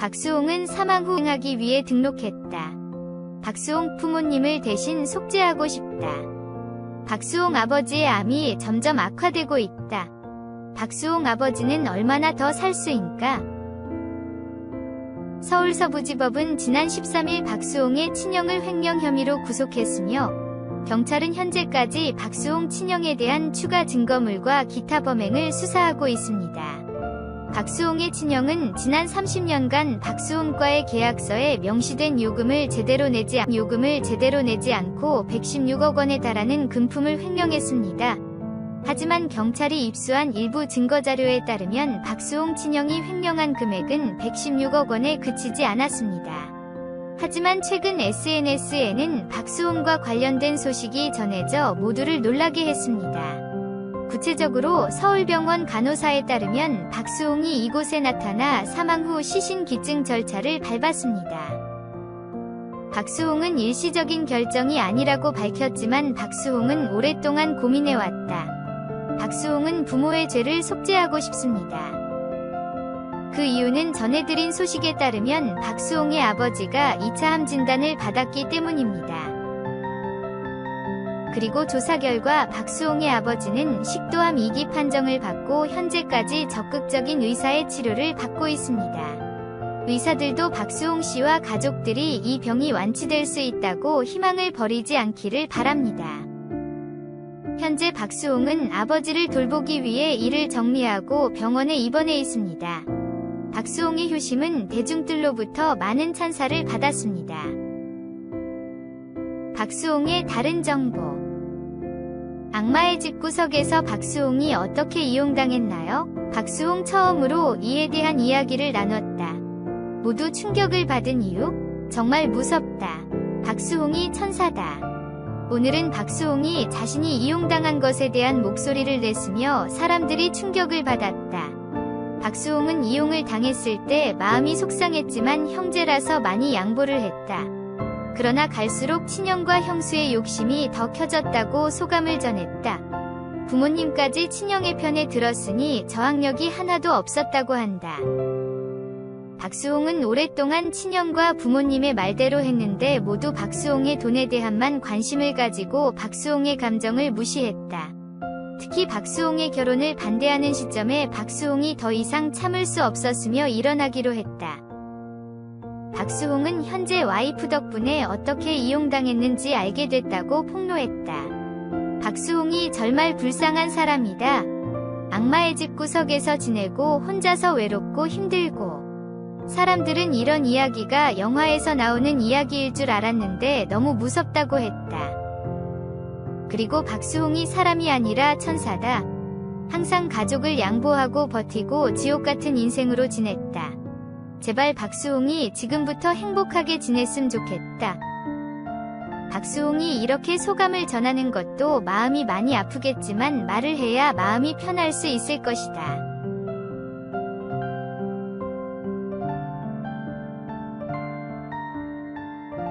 박수홍은 사망 후 하기 위해 등록했다. 박수홍 부모님을 대신 속죄하고 싶다. 박수홍 아버지의 암이 점점 악화되고 있다. 박수홍 아버지는 얼마나 더 살 수인가? 서울서부지법은 지난 13일 박수홍의 친형을 횡령 혐의로 구속했으며 경찰은 현재까지 박수홍 친형에 대한 추가 증거물과 기타 범행을 수사하고 있습니다. 박수홍의 친형은 지난 30년간 박수홍과의 계약서에 명시된 요금을 제대로 내지 않고 116억 원에 달하는 금품을 횡령했습니다. 하지만 경찰이 입수한 일부 증거자료에 따르면 박수홍 친형이 횡령한 금액은 116억 원에 그치지 않았습니다. 하지만 최근 SNS에는 박수홍과 관련된 소식이 전해져 모두를 놀라게 했습니다. 구체적으로 서울병원 간호사에 따르면 박수홍이 이곳에 나타나 사망 후 시신 기증 절차를 밟았습니다. 박수홍은 일시적인 결정이 아니라고 밝혔지만 박수홍은 오랫동안 고민해왔다. 박수홍은 부모의 죄를 속죄하고 싶습니다. 그 이유는 전해드린 소식에 따르면 박수홍의 아버지가 2차 암 진단을 받았기 때문입니다. 그리고 조사 결과 박수홍의 아버지는 식도암 2기 판정을 받고 현재까지 적극적인 의사의 치료를 받고 있습니다. 의사들도 박수홍 씨와 가족들이 이 병이 완치될 수 있다고 희망을 버리지 않기를 바랍니다. 현재 박수홍은 아버지를 돌보기 위해 일을 정리하고 병원에 입원해 있습니다. 박수홍의 효심은 대중들로부터 많은 찬사를 받았습니다. 박수홍의 다른 정보. 악마의 집구석에서 박수홍이 어떻게 이용당했나요? 박수홍 처음으로 이에 대한 이야기를 나눴다. 모두 충격을 받은 이유? 정말 무섭다. 박수홍이 천사다. 오늘은 박수홍이 자신이 이용당한 것에 대한 목소리를 냈으며 사람들이 충격을 받았다. 박수홍은 이용을 당했을 때 마음이 속상했지만 형제라서 많이 양보를 했다. 그러나 갈수록 친형과 형수의 욕심이 더 켜졌다고 소감을 전했다. 부모님까지 친형의 편에 들었으니 저항력이 하나도 없었다고 한다. 박수홍은 오랫동안 친형과 부모님의 말대로 했는데 모두 박수홍의 돈에 대한만 관심을 가지고 박수홍의 감정을 무시했다. 특히 박수홍의 결혼을 반대하는 시점에 박수홍이 더 이상 참을 수 없었으며 일어나기로 했다. 박수홍은 현재 와이프 덕분에 어떻게 이용당했는지 알게 됐다고 폭로했다. 박수홍이 정말 불쌍한 사람이다. 악마의 집 구석에서 지내고 혼자서 외롭고 힘들고. 사람들은 이런 이야기가 영화에서 나오는 이야기일 줄 알았는데 너무 무섭다고 했다. 그리고 박수홍이 사람이 아니라 천사다. 항상 가족을 양보하고 버티고 지옥 같은 인생으로 지냈다. 제발 박수홍이 지금부터 행복하게 지냈으면 좋겠다. 박수홍이 이렇게 소감을 전하는 것도 마음이 많이 아프겠지만 말을 해야 마음이 편할 수 있을 것이다.